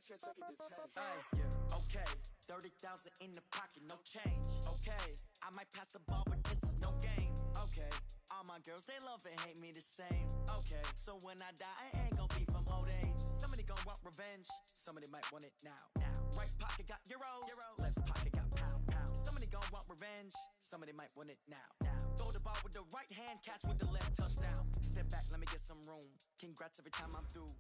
Okay, 30,000 in the pocket, no change. Okay, I might pass the ball, but this is no game. Okay, all my girls, they love and hate me the same. Okay, so when I die, I ain't gonna be from old age. Somebody gonna want revenge, somebody might want it now. Right pocket got euros, left pocket got pound. Somebody gonna want revenge, somebody might want it now. Throw the ball with the right hand, catch with the left, touchdown. Step back, let me get some room. Congrats every time I'm through.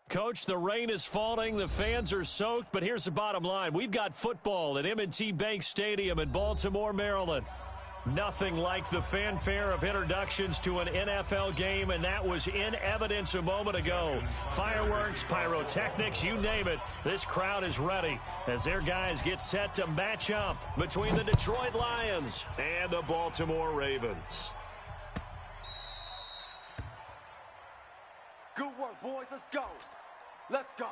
Coach, the rain is falling, the fans are soaked, but here's the bottom line. We've got football at M&T Bank Stadium in Baltimore, Maryland. Nothing like the fanfare of introductions to an NFL game, and that was in evidence a moment ago. Fireworks, pyrotechnics, you name it. This crowd is ready as their guys get set to match up between the Detroit Lions and the Baltimore Ravens. Good work, boys. Let's go. Let's go.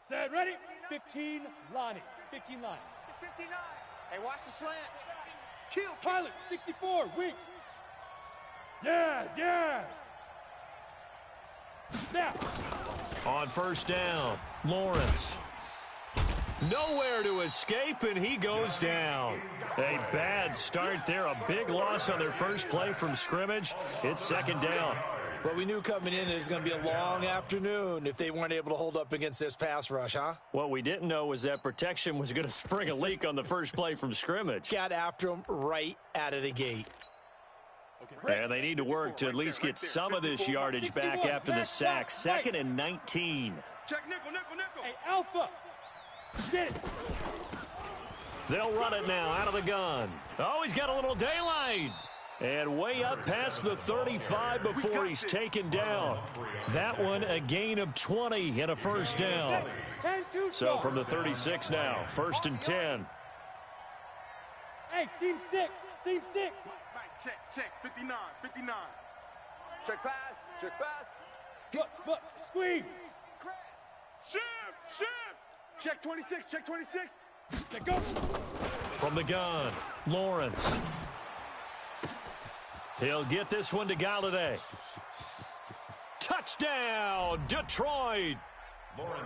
Set, ready? 15, Lonnie. 15 line. 59. Hey, watch the slant. Kill. Pilot, 64, weak. Yes. Now. On first down, Lawrence. Nowhere to escape, and he goes down. A bad start there. A big loss on their first play from scrimmage. It's second down. Well, we knew coming in it was going to be a long afternoon if they weren't able to hold up against this pass rush, huh? What we didn't know was that protection was going to spring a leak on the first play from scrimmage. Got after him right out of the gate. And they need to work to at least get some of this yardage back after the sack. Second and 19. Check nickel. Hey, Alpha. Get it. They'll run it now out of the gun. Oh, he's got a little daylight. And way up past the 35 before he's taken down. That one a gain of 20 and a first down. So from the 36 now, first and 10. Hey, seam 6. Check. 59. Check pass. Look, squeeze. Shift. Check 26. Check go. From the gun, Lawrence. He'll get this one to Galladay. Touchdown, Detroit.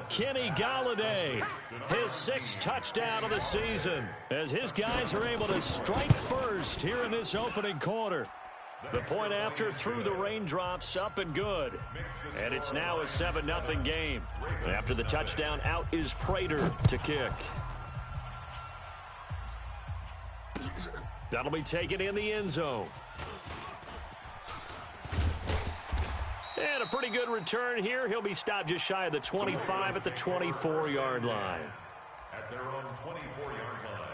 Kenny Galladay, his sixth touchdown of the season, as his guys are able to strike first here in this opening quarter. The point after through the raindrops, up and good. And it's now a 7-0 game. After the touchdown, out is Prater to kick. That'll be taken in the end zone. And a pretty good return here. He'll be stopped just shy of the 25 at the 24-yard line. At their own 24-yard line.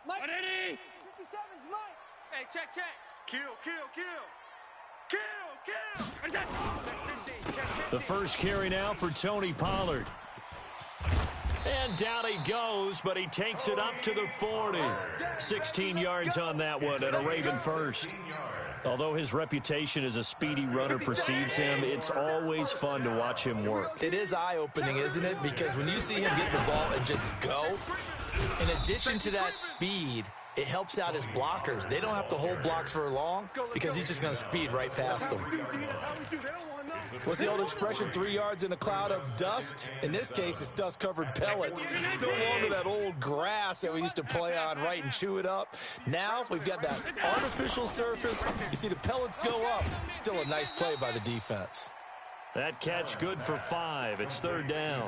Mike. 57's Mike. Hey, check. Kill. The first carry now for Tony Pollard. And down he goes, but he takes it up to the 40. 16 yards on that one, and a Raven first. Although his reputation as a speedy runner precedes him, it's always fun to watch him work. It is eye-opening, isn't it? Because when you see him get the ball and just go, in addition to that speed, it helps out his blockers. They don't have to hold blocks for long because he's just going to speed right past them. What's the old expression, 3 yards in a cloud of dust? In this case, it's dust-covered pellets. It's no longer that old grass that we used to play on, right, and chew it up. Now we've got that artificial surface. You see the pellets go up. Still a nice play by the defense. That catch good for 5. It's third down.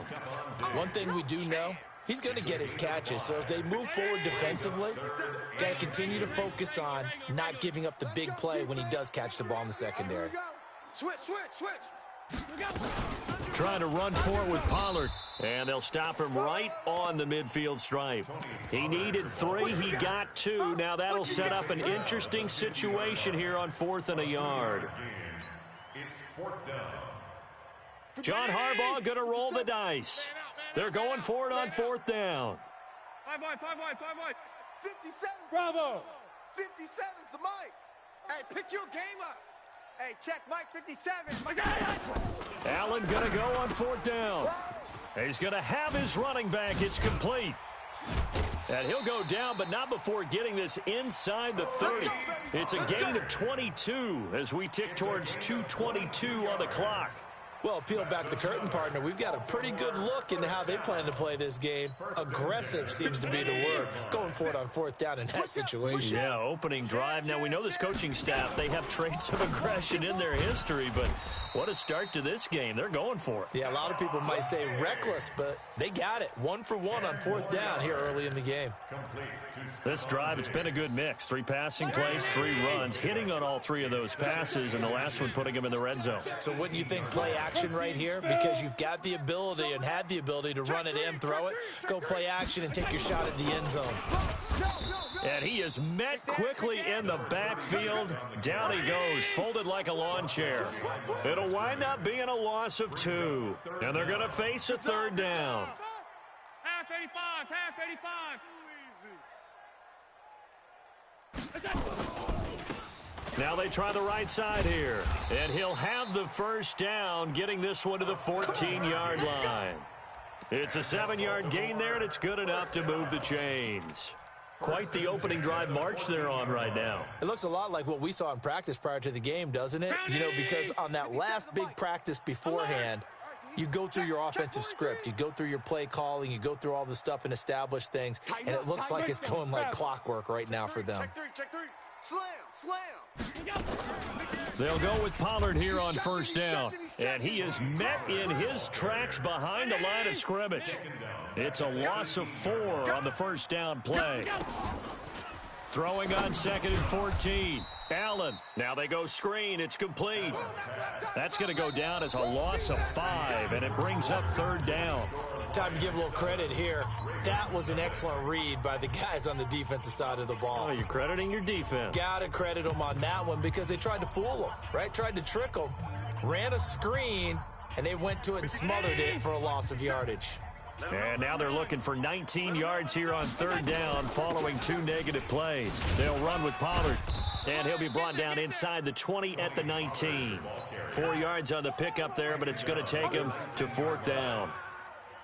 One thing we do know, he's going to get his catches. So as they move forward defensively, got to continue to focus on not giving up the big play when he does catch the ball in the secondary. Switch. Trying to run for it with Pollard. And they'll stop him right on the midfield stripe. He needed 3. He got 2. Now that'll set up an interesting situation here on 4th and a yard. It's 4th down. John Harbaugh going to roll the dice. They're going for it on 4th down. 5 wide. 57. Bravo. 57's the mic. Hey, pick your game up. Hey, check Mike 57. Allen going to go on 4th down. He's going to have his running back. It's complete. And he'll go down, but not before getting this inside the 30. It's a gain of 22 as we tick towards 2:22 on the clock. Well, peel back the curtain, partner. We've got a pretty good look into how they plan to play this game. Aggressive seems to be the word. Going for it on 4th down in that situation. Yeah, opening drive. Now, we know this coaching staff, they have traits of aggression in their history, but what a start to this game. They're going for it. Yeah, a lot of people might say reckless, but they got it. 1 for 1 on 4th down here early in the game. This drive, it's been a good mix. 3 passing plays, 3 runs, hitting on all 3 of those passes, and the last one putting them in the red zone. So wouldn't you think play action right here? Because you've got the ability and had the ability to run it in, throw it, go play action, and take your shot at the end zone. And he is met quickly in the backfield. Down he goes, folded like a lawn chair. It'll wind up being a loss of 2. And they're going to face a 3rd down. Half 85, half 85. Now they try the right side here. And he'll have the 1st down, getting this one to the 14-yard line. It's a 7-yard gain there, and it's good enough to move the chains. Quite the opening drive march they're on right now. It looks a lot like what we saw in practice prior to the game, doesn't it? You know, because on that last big practice beforehand, you go through your offensive script. You go through your play calling. You go through all the stuff and establish things. And it looks like it's going like clockwork right now for them. Check 3. Slam. They'll go with Pollard here on 1st down. And he is met in his tracks behind the line of scrimmage. It's a loss of 4 on the 1st down play. Throwing on 2nd and 14. Allen. Now they go screen. It's complete. That's going to go down as a loss of 5, and it brings up 3rd down. Time to give a little credit here. That was an excellent read by the guys on the defensive side of the ball. Oh, you're crediting your defense. Got to credit them on that one because they tried to fool them, right? Tried to trick them. Ran a screen, and they went to it and smothered it for a loss of yardage. And now they're looking for 19 yards here on 3rd down following 2 negative plays. They'll run with Pollard, and he'll be brought down inside the 20 at the 19. 4 yards on the pickup there, but it's going to take him to 4th down.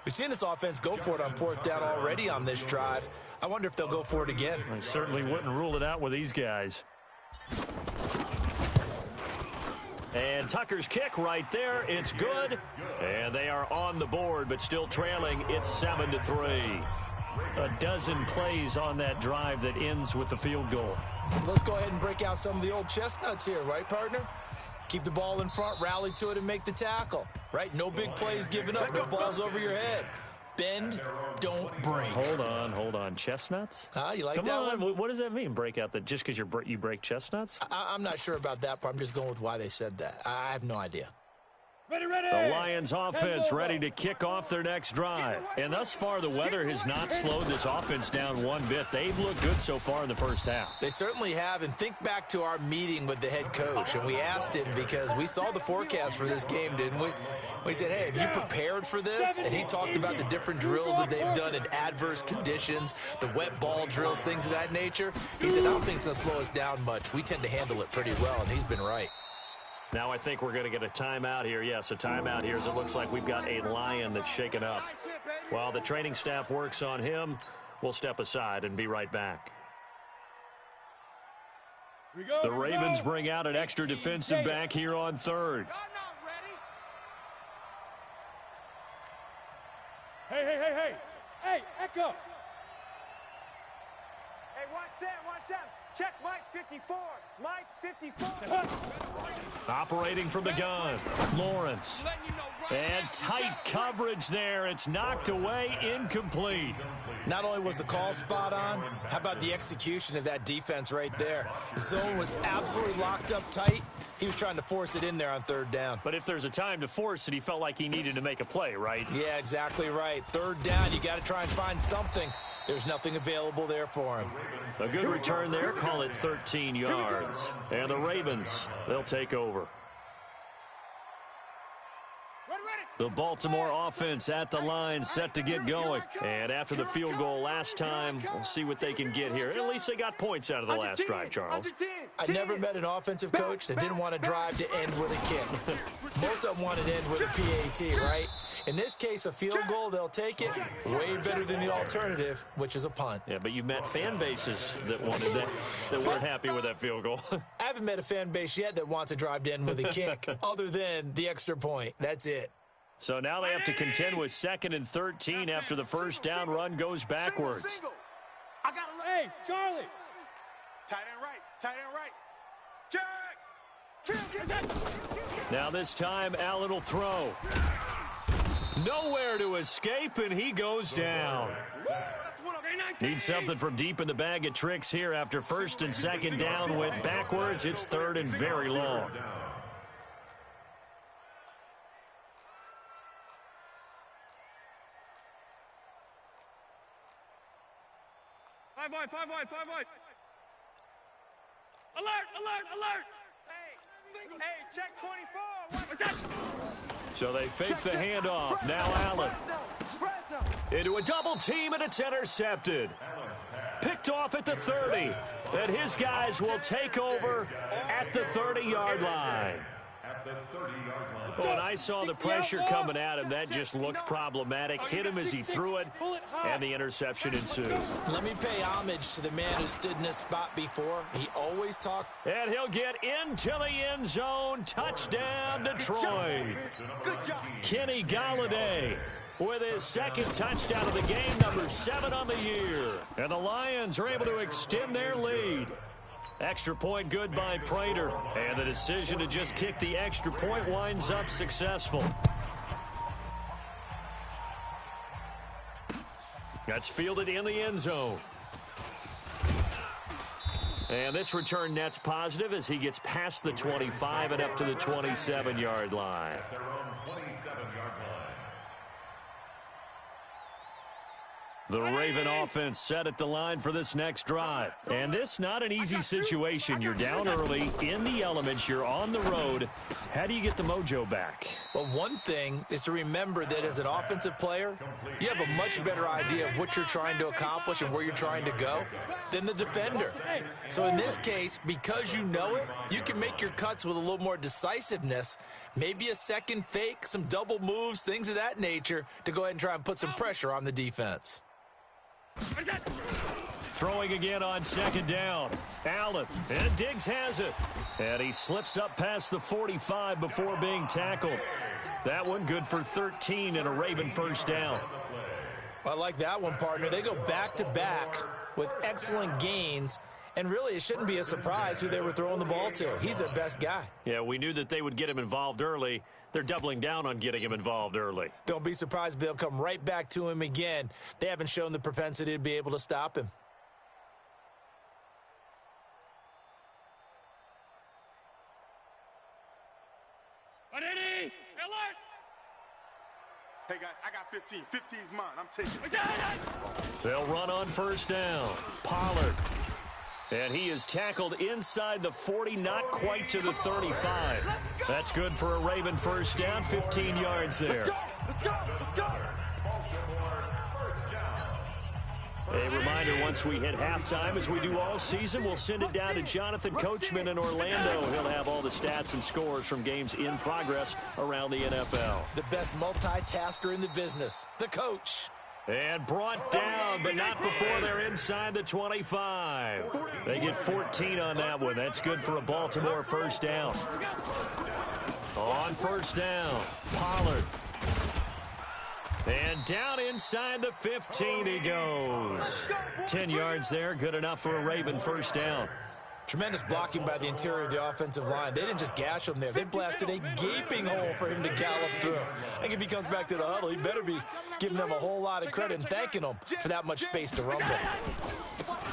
We've seen this offense go for it on 4th down already on this drive. I wonder if they'll go for it again. I certainly wouldn't rule it out with these guys. And Tucker's kick right there. It's good. And they are on the board, but still trailing. It's 7-3. A dozen plays on that drive that ends with the field goal. Let's go ahead and break out some of the old chestnuts here, right, partner? Keep the ball in front, rally to it, and make the tackle, right? No big plays given up, no balls over your head. Bend, don't break. Hold on. Chestnuts? You like Come that on. one? What does that mean, break out? Just because you break chestnuts? I'm not sure about that, but I'm just going with why they said that. I have no idea. Ready. The Lions offense ready to kick off their next drive. And thus far, the weather has not slowed this offense down one bit. They've looked good so far in the first half. They certainly have. And think back to our meeting with the head coach. And we asked him because we saw the forecast for this game, didn't we? We said, hey, have you prepared for this? And he talked about the different drills that they've done in adverse conditions, the wet ball drills, things of that nature. He said, I don't think it's going to slow us down much. We tend to handle it pretty well, and he's been right. Now I think we're going to get a timeout here. Yes, a timeout here as it looks like we've got a Lion that's shaken up. While the training staff works on him, we'll step aside and be right back. The Ravens bring out an extra defensive back here on 3rd. Hey, Echo. Hey, watch them. Check Mike 54. Mike 54. Operating from the gun, Lawrence. And tight coverage there. It's knocked away, incomplete. Not only was the call spot on, how about the execution of that defense right there? The zone was absolutely locked up tight. He was trying to force it in there on 3rd down. But if there's a time to force it, he felt like he needed to make a play, right? Yeah, exactly right. 3rd down, you got to try and find something. There's nothing available there for him. A good return there. Call it 13 yards. And the Ravens, they'll take over. The Baltimore offense at the line, set to get going. And after the field goal last time, we'll see what they can get here. At least they got points out of the last drive, Charles. I never met an offensive coach that didn't want to drive to end with a kick. Most of them wanted to end with a PAT, right? In this case, a field goal, they'll take it. Way better than the alternative, which is a punt. Yeah, but you've met fan bases that wanted that weren't happy with that field goal. I haven't met a fan base yet that wants to drive to end with a kick, other than the extra point. That's it. So now they have to contend with 2nd and 13 after the first down run goes backwards. Hey, Charlie. Tight end right. Check. Now this time, Allen will throw. Nowhere to escape, and he goes down. Need something from deep in the bag of tricks here after 1st and 2nd down went backwards. It's 3rd and very long. Five wide. Alert. Hey, check 24. What's that? So they fake the handoff. Now Allen. Into a double team, and it's intercepted. Picked off at the 30. And his guys will take over at the 30-yard line. Oh, and I saw the pressure coming at him. That just looked problematic. Hit him as he threw it, and the interception ensued. Let me pay homage to the man who stood in this spot before. He always talked. And he'll get into the end zone. Touchdown, Detroit. Kenny Galladay with his 2nd touchdown of the game, number 7 on the year. And the Lions are able to extend their lead. Extra point good by Prater. And the decision to just kick the extra point winds up successful. That's fielded in the end zone. And this return net's positive as he gets past the 25 and up to the 27-yard line. The Raven offense set at the line for this next drive. And this not an easy situation. You're down early, in the elements, you're on the road. How do you get the mojo back? Well, one thing is to remember that as an offensive player, you have a much better idea of what you're trying to accomplish and where you're trying to go than the defender. So in this case, because you know it, you can make your cuts with a little more decisiveness, maybe a second fake, some double moves, things of that nature, to go ahead and try and put some pressure on the defense. Throwing again on 2nd down. Allen, and Diggs has it. And he slips up past the 45 before being tackled. That one good for 13 and a Raven first down. I like that one, partner. They go back-to-back with excellent gains. And really, it shouldn't be a surprise who they were throwing the ball to. He's their best guy. Yeah, we knew that they would get him involved early. They're doubling down on getting him involved early. Don't be surprised if they'll come right back to him again. They haven't shown the propensity to be able to stop him. Alert! Hey, guys, I got 15. 15's mine. I'm taking it. They'll run on 1st down. Pollard. And he is tackled inside the 40, not quite to the 35. That's good for a Raven first down, 15 yards there. A reminder, once we hit halftime, as we do all season, we'll send it down to Jonathan Coachman in Orlando. He'll have all the stats and scores from games in progress around the NFL. The best multitasker in the business, the coach. And brought down, but not before they're inside the 25. They get 14 on that one. That's good for a Baltimore first down. On 1st down, Pollard. And down inside the 15 he goes. 10 yards there, good enough for a Raven first down. Tremendous blocking by the interior of the offensive line. They didn't just gash him there. They blasted a gaping hole for him to gallop through. I think if he comes back to the huddle, he better be giving them a whole lot of credit and thanking them for that much space to rumble.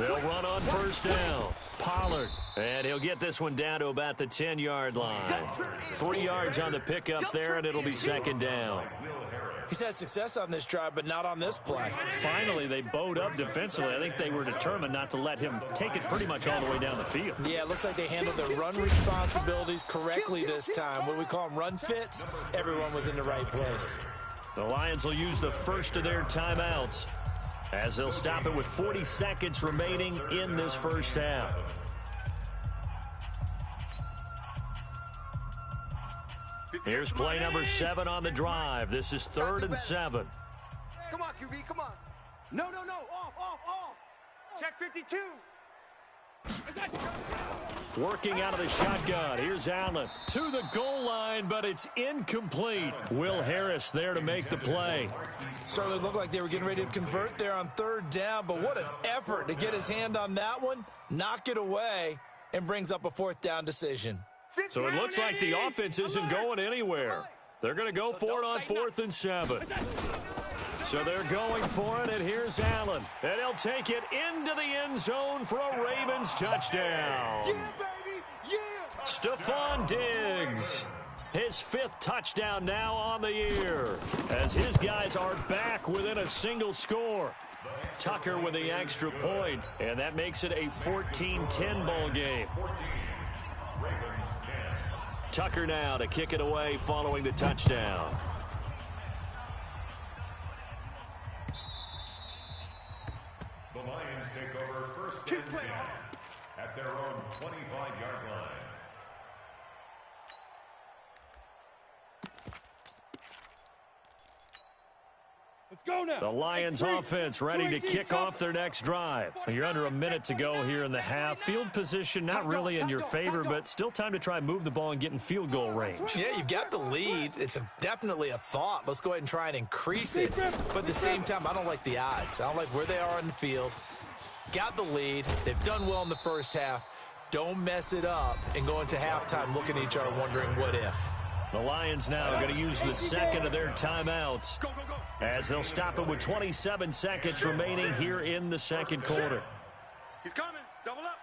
They'll run on 1st down. Pollard. And he'll get this one down to about the 10-yard line. 3 yards on the pickup there, and it'll be 2nd down. He's had success on this drive, but not on this play. Finally, they bowed up defensively. I think they were determined not to let him take it pretty much all the way down the field. Yeah, it looks like they handled their run responsibilities correctly this time. What we call them run fits, everyone was in the right place. The Lions will use the first of their timeouts as they'll stop it with 40 seconds remaining in this first half. Here's play number 7 on the drive. This is 3rd and 7. Come on, QB, come on. No. Off. Check 52. Working out of the shotgun. Here's Allen to the goal line, but it's incomplete. Will Harris there to make the play. Certainly looked like they were getting ready to convert there on 3rd down, but what an effort to get his hand on that one, knock it away, and brings up a 4th down decision. So it looks like the offense isn't going anywhere. They're going to go for it on 4th and 7. So they're going for it, and here's Allen. And he'll take it into the end zone for a Ravens touchdown. Yeah, baby, yeah. Stephon Diggs, his 5th touchdown now on the year, as his guys are back within a single score. Tucker with the extra point, and that makes it a 14-10 ball game. Tucker now to kick it away following the touchdown. The Lions take over 1st and 10 at their own 25-yard line. Let's go now. The Lions offense ready to kick off their next drive. You're under a minute to go here in the half. Field position not really in your favor, but still time to try and move the ball and get in field goal range. Yeah, you've got the lead. It's definitely a thought. Let's go ahead and try and increase it. But at the same time, I don't like the odds. I don't like where they are on the field. Got the lead. They've done well in the first half. Don't mess it up and go into halftime looking at each other wondering what if. The Lions now are going to use the 2nd of their timeouts as they'll stop it with 27 seconds remaining here in the 2nd quarter. He's coming. Double up.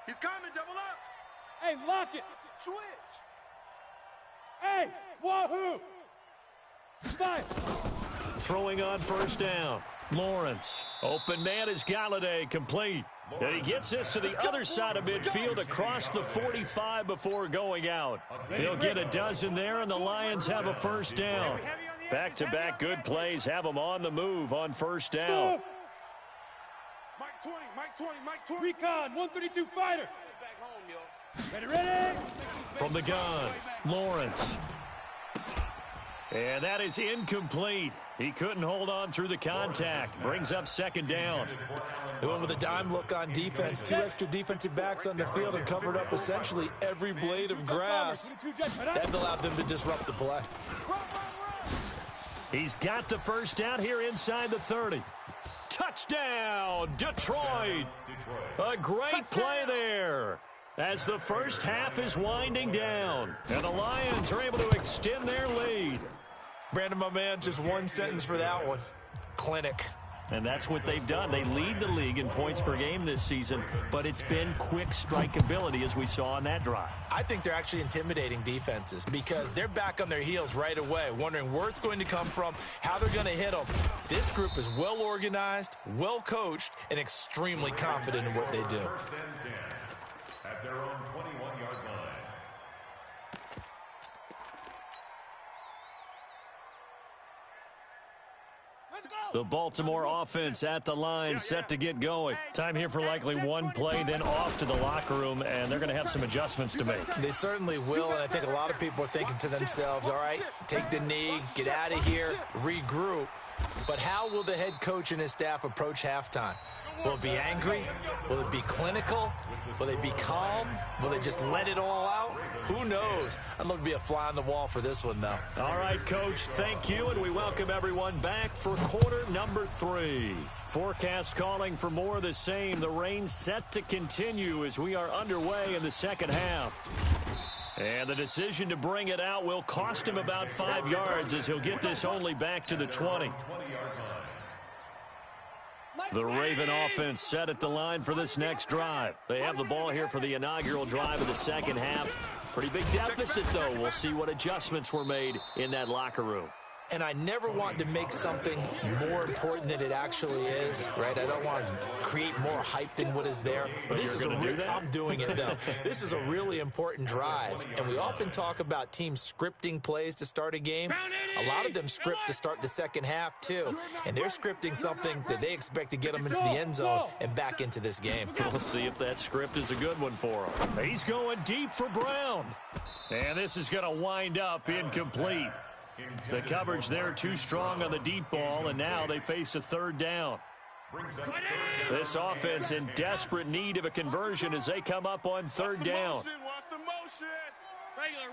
He's coming. Double up. Hey, lock it. Switch. Hey, wahoo. Fire. Throwing on 1st down. Lawrence. Open man is Galladay, complete. And he gets this to the other side of midfield across the 45 before going out. He'll get a dozen there, and the Lions have a 1st down. Back-to-back good plays have them on the move on 1st down. Mike 20. Recon, 132 fighter. Ready. From the gun, Lawrence. And that is incomplete. He couldn't hold on through the contact. Brings up 2nd down. They went with a dime look on defense. 2 extra defensive backs on the field and covered up essentially every blade of grass. That allowed them to disrupt the play. He's got the 1st down here inside the 30. Touchdown, Detroit. A great play there as the first half is winding down. And the Lions are able to extend their lead. Brandon, my man, just one sentence for that one. Clinic. And that's what they've done. They lead the league in points per game this season, but it's been quick strikeability as we saw on that drive. I think they're actually intimidating defenses because they're back on their heels right away, wondering where it's going to come from, how they're going to hit them. This group is well organized, well coached, and extremely confident in what they do. 1st and 10 at their own 21-yard line. The Baltimore offense at the line, set to get going. Time here for likely one play, then off to the locker room, and they're going to have some adjustments to make. They certainly will, and I think a lot of people are thinking to themselves, all right, take the knee, get out of here, regroup. But how will the head coach and his staff approach halftime? Will it be angry? Will it be clinical? Will they be calm? Will they just let it all out? Who knows? I'd love to be a fly on the wall for this one, though. All right, Coach, thank you, and we welcome everyone back for quarter number 3. Forecast calling for more of the same. The rain set to continue as we are underway in the second half. And the decision to bring it out will cost him about 5 yards as he'll get this only back to the 20. The Raven offense set at the line for this next drive. They have the ball here for the inaugural drive of the second half. Pretty big deficit, though. We'll see what adjustments were made in that locker room. and I never want to make something more important than it actually is, right? I don't want to create more hype than what is there. But this is I'm doing it, though. This is a really important drive, and we often talk about teams scripting plays to start a game. A lot of them script to start the second half, too, and they're scripting something that they expect to get them into the end zone and back into this game. We'll see if that script is a good one for him. He's going deep for Brown, and this is going to wind up incomplete. The coverage there too strong on the deep ball, and now they face a third down. This offense in desperate need of a conversion as they come up on third down. Watch the motion. Regular.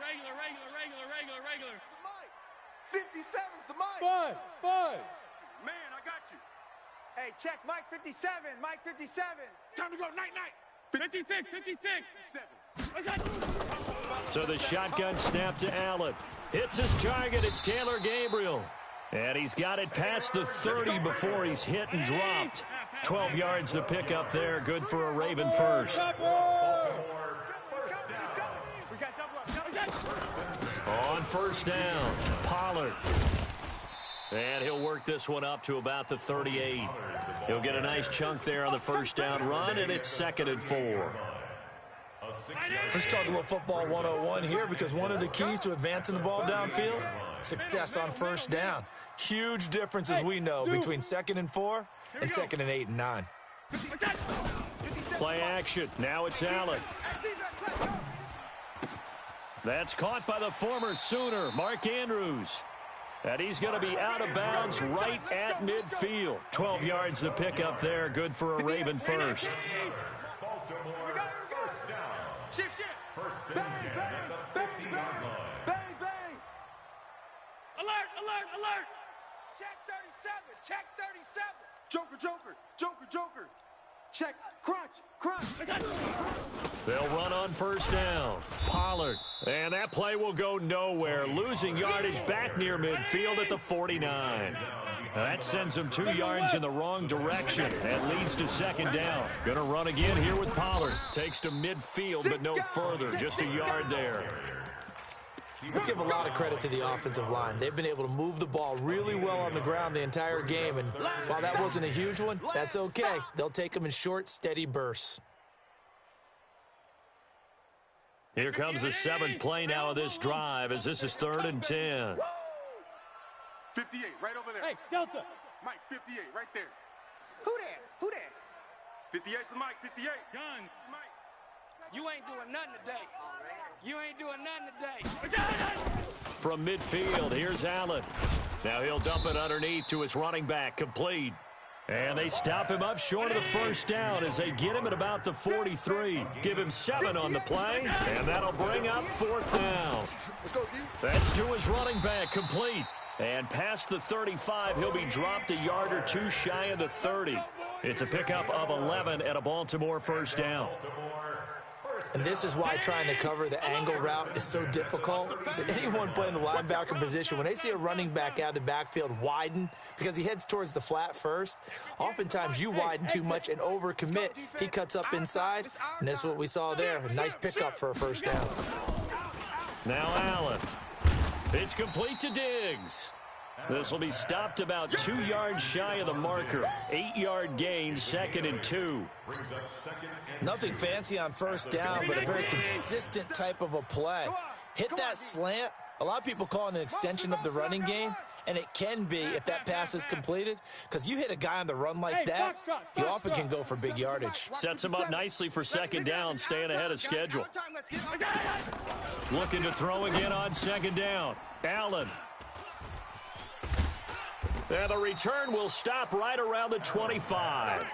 57's the mic. Buzz. Man, I got you. Hey, check Mike 57. Mike 57. Time to go. Night. 56. 7. So the shotgun snap to Allen. Hits his target. It's Taylor Gabriel. And he's got it past the 30 before he's hit and dropped. 12 yards the pickup there. Good for a Raven first. On first down, Pollard. And he'll work this one up to about the 38. He'll get a nice chunk there on the first down run, and it's 2nd and 4. Let's talk a little football 101 here, because one of the keys to advancing the ball downfield, success on first down. Huge difference, as we know, between 2nd and 4 and 2nd and 8 and 9. Play action. Now it's Allen. That's caught by the former Sooner, Mark Andrews. And he's going to be out of bounds right at midfield. 12 yards the pickup there. Good for a Raven first. Shift. First and 10 at the 50-yard line. Bang. Alert. Check 37. Joker. Check. Crunch. They'll run on first down. Pollard. And that play will go nowhere. Losing yardage back near midfield at the 49. That sends them 2 yards in the wrong direction and leads to second down. Going to run again here with Pollard. Takes to midfield, but no further. Just a yard there. Let's give a lot of credit to the offensive line. They've been able to move the ball really well on the ground the entire game, and while that wasn't a huge one, that's okay. They'll take them in short, steady bursts. Here comes the 7th play now of this drive, as this is 3rd and 10. 58, right over there. Hey, Delta. Mike, 58, right there. Who that? 58's the Mike, 58. Gun. Mike. You ain't doing nothing today. From midfield, here's Allen. Now he'll dump it underneath to his running back, complete. And they stop him up short of the first down as they get him at about the 43. Give him 7 on the play, and that'll bring up 4th down. Let's go, D. That's to his running back, complete. And past the 35, he'll be dropped a yard or two shy of the 30. It's a pickup of 11 and a Baltimore first down. And this is why trying to cover the angle route is so difficult. Anyone playing the linebacker position, when they see a running back out of the backfield widen, because he heads towards the flat first, oftentimes you widen too much and overcommit. He cuts up inside, and that's what we saw there. A nice pickup for a first down. Now Allen. It's complete to Diggs. This will be stopped about 2 yards shy of the marker. 8-yard gain, 2nd and 2. Nothing fancy on first down, but a very consistent type of a play. Hit that slant. A lot of people call it an extension of the running game, and it can be if that pass is completed, because you hit a guy on the run like that, he often can go for big yardage. Sets him up nicely for second down, staying ahead of schedule. Looking to throw again on second down. Allen. And the return will stop right around the 25.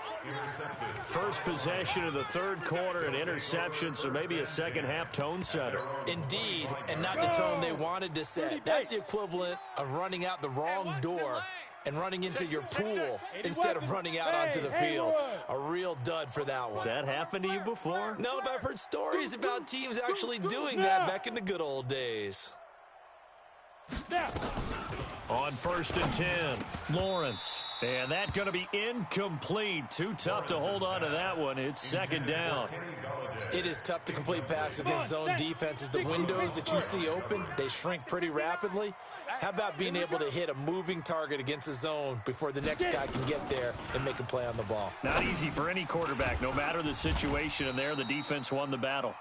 First possession of the third quarter, an interception, so maybe a second-half tone setter. Indeed, and not the tone they wanted to set. That's the equivalent of running out the wrong door and running into your pool instead of running out onto the field. A real dud for that one. Has that happened to you before? No, but I've heard stories about teams actually doing that back in the good old days. On 1st and 10, Lawrence. And that's going to be incomplete. Too tough to hold on to that one. It's second down. It is tough to complete passes against zone defenses. The windows that you see open, they shrink pretty rapidly. How about being able to hit a moving target against a zone before the next guy can get there and make a play on the ball? Not easy for any quarterback, no matter the situation, and there the defense won the battle.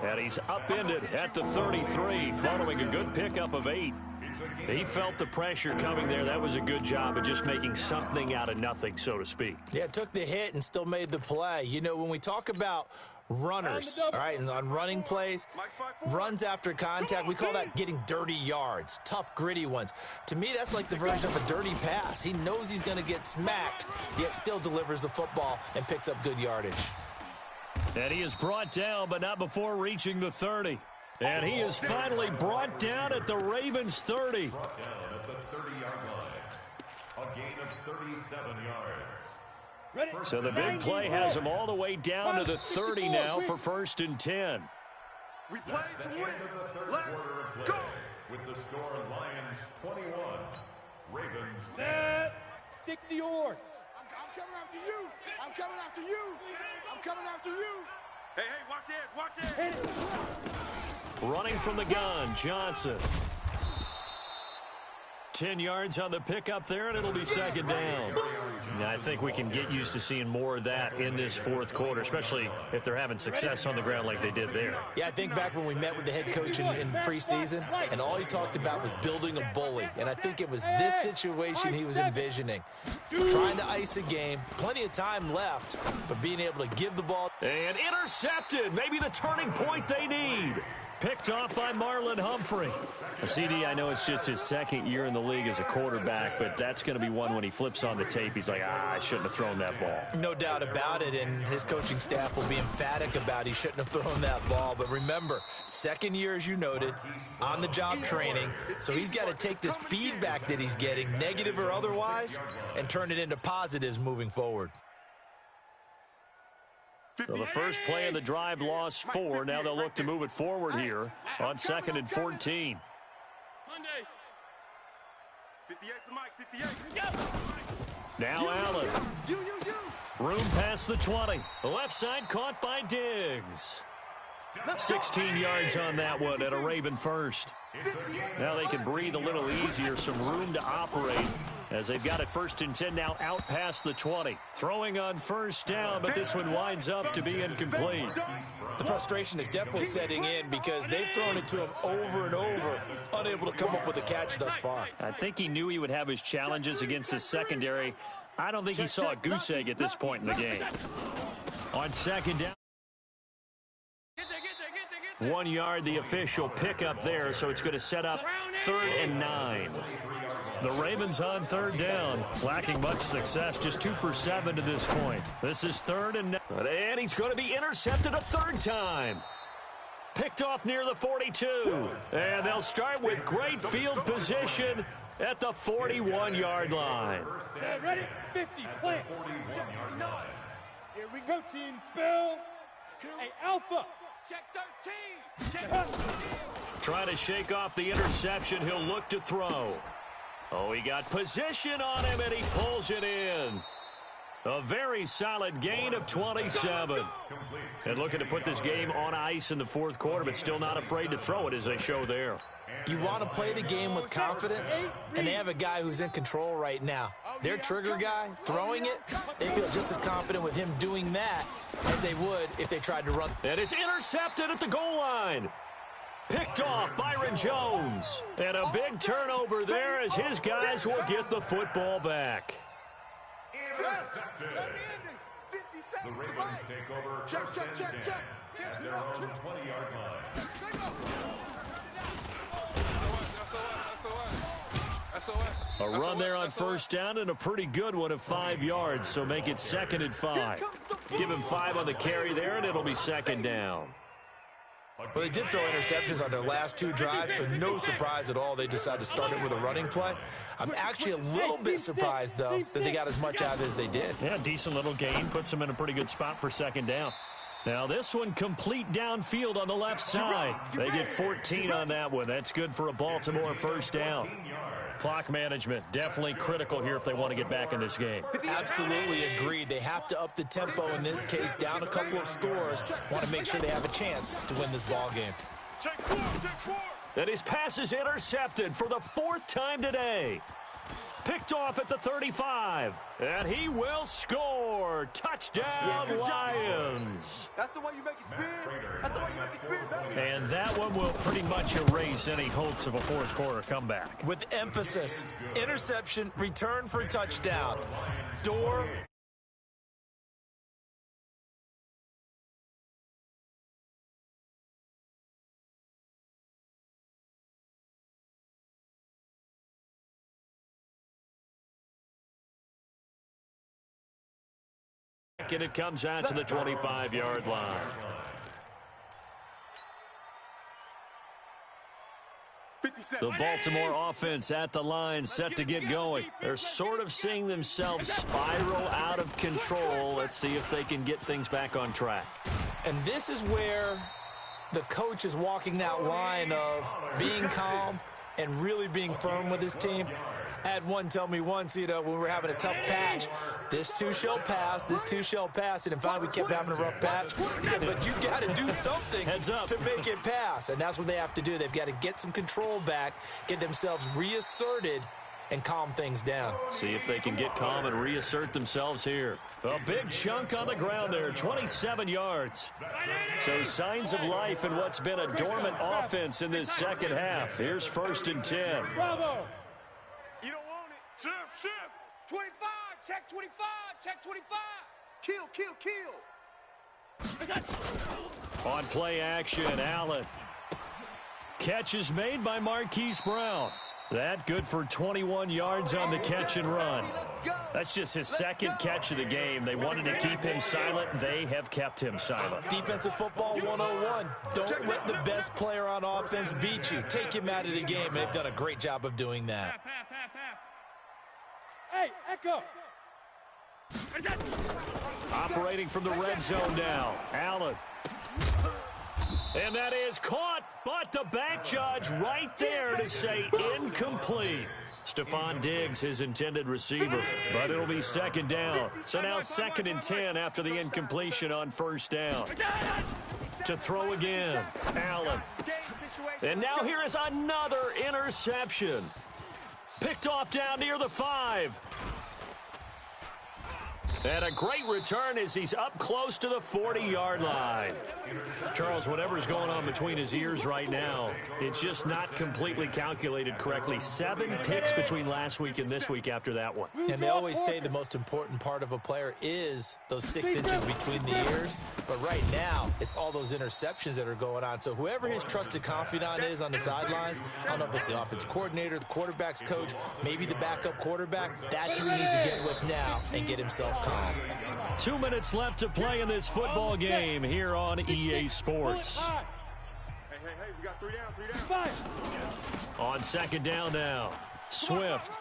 And he's upended at the 33, following a good pickup of 8. He felt the pressure coming there. That was a good job of just making something out of nothing, so to speak. Yeah, took the hit and still made the play. You know, when we talk about runners, all right, and on running plays, runs after contact, we call that getting dirty yards, tough, gritty ones. To me, that's like the version of a dirty pass. He knows he's going to get smacked, yet still delivers the football and picks up good yardage. And he is brought down, but not before reaching the 30. And he is finally brought down at the Ravens' 30. Brought down at the 30-yard line. A gain of 37 yards. So the big play has him all the way down to the 30 now for 1st and 10. We play to win. Let's go. With the score, Lions 21, Ravens 7. 60 yards. I'm coming after you. I'm coming after you. I'm coming after you. Hey, watch the edge, watch the edge. Running from the gun, Johnson. 10 yards on the pickup there, and it'll be 2nd down. Now, I think we can get used to seeing more of that in this 4th quarter, especially if they're having success on the ground like they did there. Yeah, I think back when we met with the head coach in preseason, and all he talked about was building a bully. And I think it was this situation he was envisioning. Trying to ice a game, plenty of time left, but being able to give the ball. And intercepted, maybe the turning point they need. Picked off by Marlon Humphrey. CD, I know it's just his 2nd year in the league as a quarterback, but that's going to be one when he flips on the tape. He's like, I shouldn't have thrown that ball. No doubt about it, and his coaching staff will be emphatic about he shouldn't have thrown that ball. But remember, 2nd year, as you noted, on-the-job training, so he's got to take this feedback that he's getting, negative or otherwise, and turn it into positives moving forward. So the first play of the drive lost 4. Now they'll look to move it forward here on 2nd and 14. Monday. 58 to Mike, 58. Now Allen. Room past the 20. The left side caught by Diggs. 16 yards on that one at a Raven first. Now they can breathe a little easier, some room to operate as they've got it 1st and 10 now out past the 20. Throwing on 1st down, but this one winds up to be incomplete. The frustration is definitely setting in because they've thrown it to him over and over, unable to come up with a catch thus far. I think he knew he would have his challenges against his secondary. I don't think he saw a goose egg at this point in the game. On 2nd down. 1 yard, the official pickup there, so it's going to set up 3rd and 9. The Ravens on 3rd down, lacking much success, just 2 for 7 to this point. This is 3rd and 9, and he's going to be intercepted a 3rd time. Picked off near the 42, and they'll start with great field position at the 41-yard line. Ready? 50, plant. Here we go. Protein spill. Hey, Alpha. Check 13. Trying to shake off the interception. He'll look to throw. Oh, he got position on him, and he pulls it in. A very solid gain of 27. And looking to put this game on ice in the 4th quarter, but still not afraid to throw it as they show there. You want to play the game with confidence, and they have a guy who's in control right now. Their trigger guy, throwing it, they feel just as confident with him doing that as they would if they tried to run. And it's intercepted at the goal line. Picked off Byron Jones. And a big turnover there as his guys will get the football back. Intercepted. The Ravens take over 1st and 10 at their own 20-yard line. A run there on 1st down and a pretty good one of 5 yards, so make it 2nd and 5. Give him 5 on the carry there, and it'll be 2nd down. Well, they did throw interceptions on their last 2 drives, so no surprise at all they decided to start it with a running play. I'm actually a little bit surprised, though, that they got as much out of it as they did. Yeah, decent little gain. Puts them in a pretty good spot for 2nd down. Now this one complete downfield on the left side. They get 14 on that one. That's good for a Baltimore 1st down. Clock management, definitely critical here if they want to get back in this game. Absolutely agreed. They have to up the tempo in this case, down a couple of scores. Want to make sure they have a chance to win this ball game. And his pass is intercepted for the 4th time today. Picked off at the 35. And he will score. Touchdown, Lions. That's the way you make it spin. That's the way you make it spin, baby. And that one will pretty much erase any hopes of a fourth quarter comeback. With emphasis, interception, return for touchdown. Door. And it comes out to the 25-yard line. The Baltimore offense at the line, set to get going. They're sort of seeing themselves spiral out of control. Let's see if they can get things back on track. And this is where the coach is walking that line of being calm and really being firm with his team. I had one tell me once, when we were having a tough patch, this too shall pass, this too shall pass. And finally we kept having a rough patch. He said, but you got to do something to make it pass. And that's what they have to do. They've got to get some control back, get themselves reasserted, and calm things down. See if they can get calm and reassert themselves here. A big chunk on the ground there, 27 yards. So signs of life in what's been a dormant offense in this second half. Here's 1st and 10. Bravo. You don't want it. Shift. 25. Check 25. Check 25. Kill. On play action, Allen. Catch is made by Marquise Brown. That good for 21 yards on the catch and run. That's just his 2nd catch of the game. They wanted to keep him silent. They have kept him silent. Defensive football 101. Don't let the best player on offense beat you. Take him out of the game, and they've done a great job of doing that. Hey, Echo. Operating from the red zone now, Allen. And that is caught, but the back judge right there to say incomplete. Stephon Diggs, his intended receiver, but it'll be 2nd down. So now 2nd and 10 after the incompletion on 1st down. To throw again, Allen. And now here is another interception. Picked off down near the 5. And a great return as he's up close to the 40-yard line. Charles, whatever's going on between his ears right now, it's just not completely calculated correctly. 7 picks between last week and this week after that one. And they always say the most important part of a player is those 6 inches between the ears. But right now, it's all those interceptions that are going on. So whoever his trusted confidant is on the sidelines, I don't know if it's the offense coordinator, the quarterback's coach, maybe the backup quarterback, that's who he needs to get with now and get himself calm. 2 minutes left to play in this football game here on EA Sports. Hey, we got 3 down. On 2nd down now, Swift.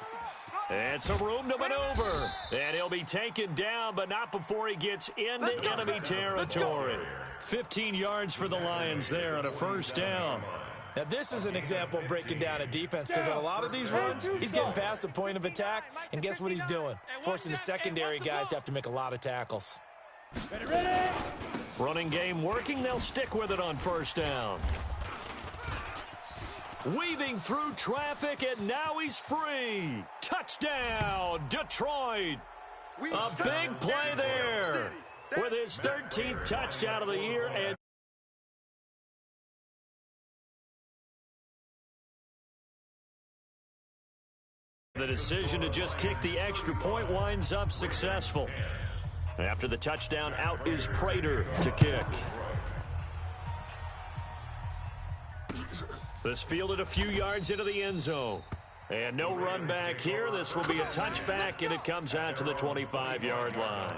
And some room to maneuver. And he'll be taken down, but not before he gets into enemy territory. 15 yards for the Lions there on a 1st down. Now, this is an example of breaking down a defense because on a lot of these runs, he's getting past the point of attack, and guess what he's doing? Forcing the secondary guys to have to make a lot of tackles. Ready. Running game working. They'll stick with it on 1st down. Weaving through traffic, and now he's free. Touchdown, Detroit. A big play there with his 13th touchdown of the year. And the decision to just kick the extra point winds up successful. After the touchdown, out is Prater to kick. This fielded a few yards into the end zone. And no run back here. This will be a touchback, and it comes out to the 25-yard line.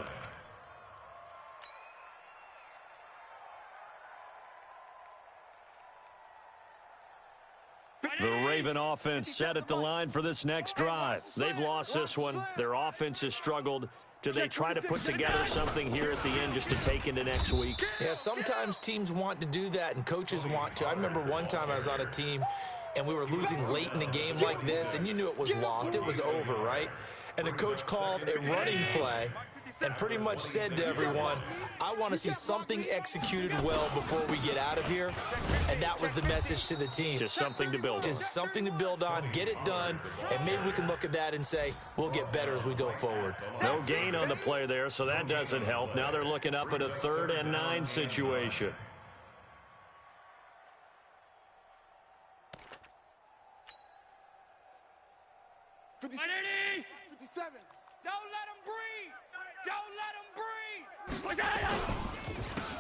The Raven offense set at the line for this next drive. They've lost this one. Their offense has struggled. Do they try to put together something here at the end just to take into next week? Yeah, sometimes teams want to do that and coaches want to. I remember one time I was on a team and we were losing late in the game like this, and you knew it was lost, it was over, right? And the coach called a running play and pretty much said to everyone, I want to see something executed well before we get out of here. And that was the message to the team. Just something to build on. Just something to build on, get it done, and maybe we can look at that and say, we'll get better as we go forward. No gain on the play there, so that doesn't help. Now they're looking up at a 3rd and 9 situation. Ready? 57. Don't let him breathe. Don't let him breathe.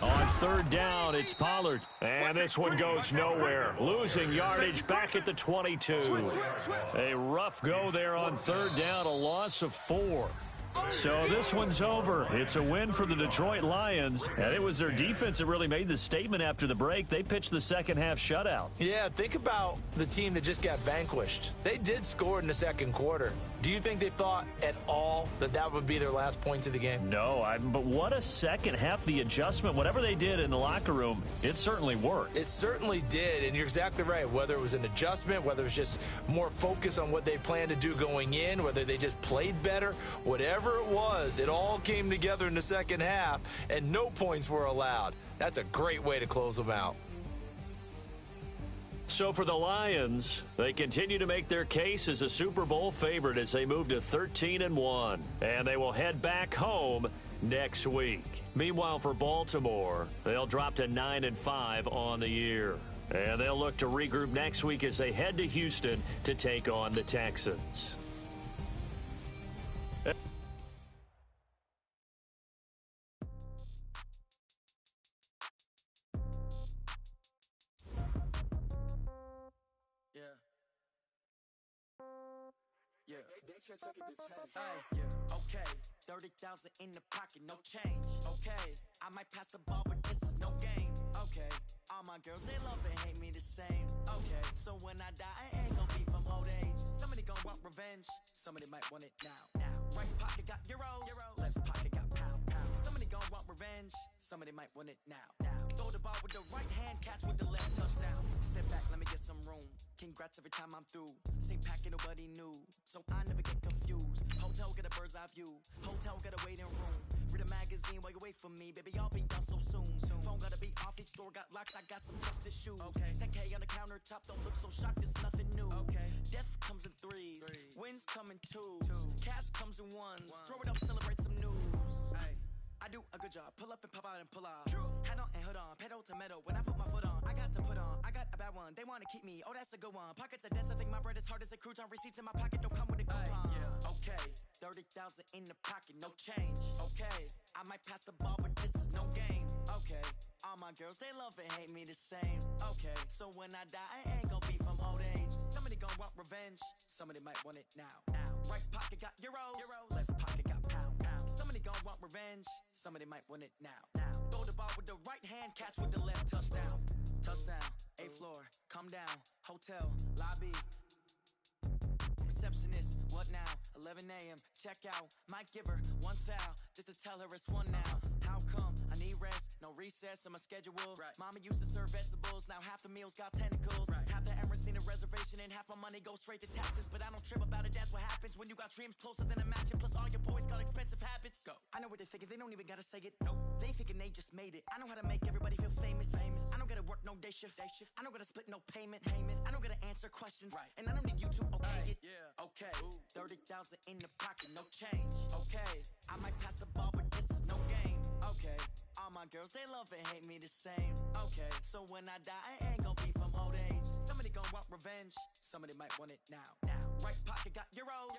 On 3rd down, it's Pollard. And this one goes nowhere. Losing yardage back at the 22. A rough go there on 3rd down, a loss of 4. So this one's over. It's a win for the Detroit Lions, and it was their defense that really made the statement after the break. They pitched the second half shutout. Yeah, think about the team that just got vanquished. They did score in the second quarter. Do you think they thought at all that that would be their last points of the game? No, but what a second half. The adjustment, whatever they did in the locker room, it certainly worked. It certainly did, and you're exactly right. Whether it was an adjustment, whether it was just more focus on what they planned to do going in, whether they just played better, whatever it was, it all came together in the second half, and no points were allowed. That's a great way to close them out. So for the Lions, they continue to make their case as a Super Bowl favorite as they move to 13-1, and they will head back home next week. Meanwhile, for Baltimore, they'll drop to 9-5 on the year, and they'll look to regroup next week as they head to Houston to take on the Texans. Okay, 30,000 in the pocket, no change. Okay, I might pass the ball, but this is no game. Okay, all my girls, they love and hate me the same. Okay, so when I die, I ain't gonna be from old age. Somebody gonna want revenge, somebody might want it now. Right pocket got euros, left pocket got pound. Somebody gonna want revenge, somebody might want it now. Throw the ball with the right hand, catch with the left, touchdown. Step back, let me get some room. Congrats every time I'm through. Same packet, nobody knew, so I never get confused. Hotel get a bird's eye view. Hotel get a waiting room. Read a magazine while you wait for me, baby. I'll be done so soon. Phone gotta be off. Each door got locks. I got some trusted shoes. Okay. 10K on the countertop. Don't look so shocked. It's nothing new. Okay. Death comes in threes. Wins come in twos. Cash comes in ones. Throw it up, celebrate some news. Ay. I do a good job. Pull up and pop out and pull out. Head on and hood on. Pedal to metal. When I put my foot on, I got to put on. I got a bad one. They want to keep me. Oh, that's a good one. Pockets are dense. I think my bread is hard as a crouton. Receipts in my pocket don't come with a coupon. Okay. 30,000 in the pocket. No change. Okay. I might pass the ball, but this is no game. Okay. All my girls, they love and hate me the same. Okay. So when I die, I ain't gonna be from old age. Somebody gonna want revenge. Somebody might want it now. Right pocket got euros. Left pocket got pound. Somebody gonna want revenge. Somebody might want it now. Throw the ball with the right hand, catch with the left, touchdown. Touchdown, 8th floor, come down, hotel, lobby. Receptionist, what now? 11 a.m., check out. Might give her one foul, just to tell her it's one now. How come? I need rest, no recess in my schedule. Mama used to serve vegetables, now half the meals got tentacles. Half the Emirates need a reservation and half my money goes straight to taxes. But I don't trip about it, that's what happens when you got dreams closer than a mansion. Plus all your boys got expensive habits. Go. I know what they're thinking, they don't even gotta say it. Nope. They ain't thinking they just made it. I know how to make everybody feel famous. I don't gotta work no day shift. I don't gotta split no payment. I don't gotta answer questions. And I don't need you to okay it. Okay. 30,000 in the pocket, no change. Okay. I might pass the ball, but this is no game. Okay. All my girls, they love and hate me the same. Okay. So when I die, I ain't gonna be from old age. Somebody gonna want revenge. Somebody might want it now. Right pocket got euros.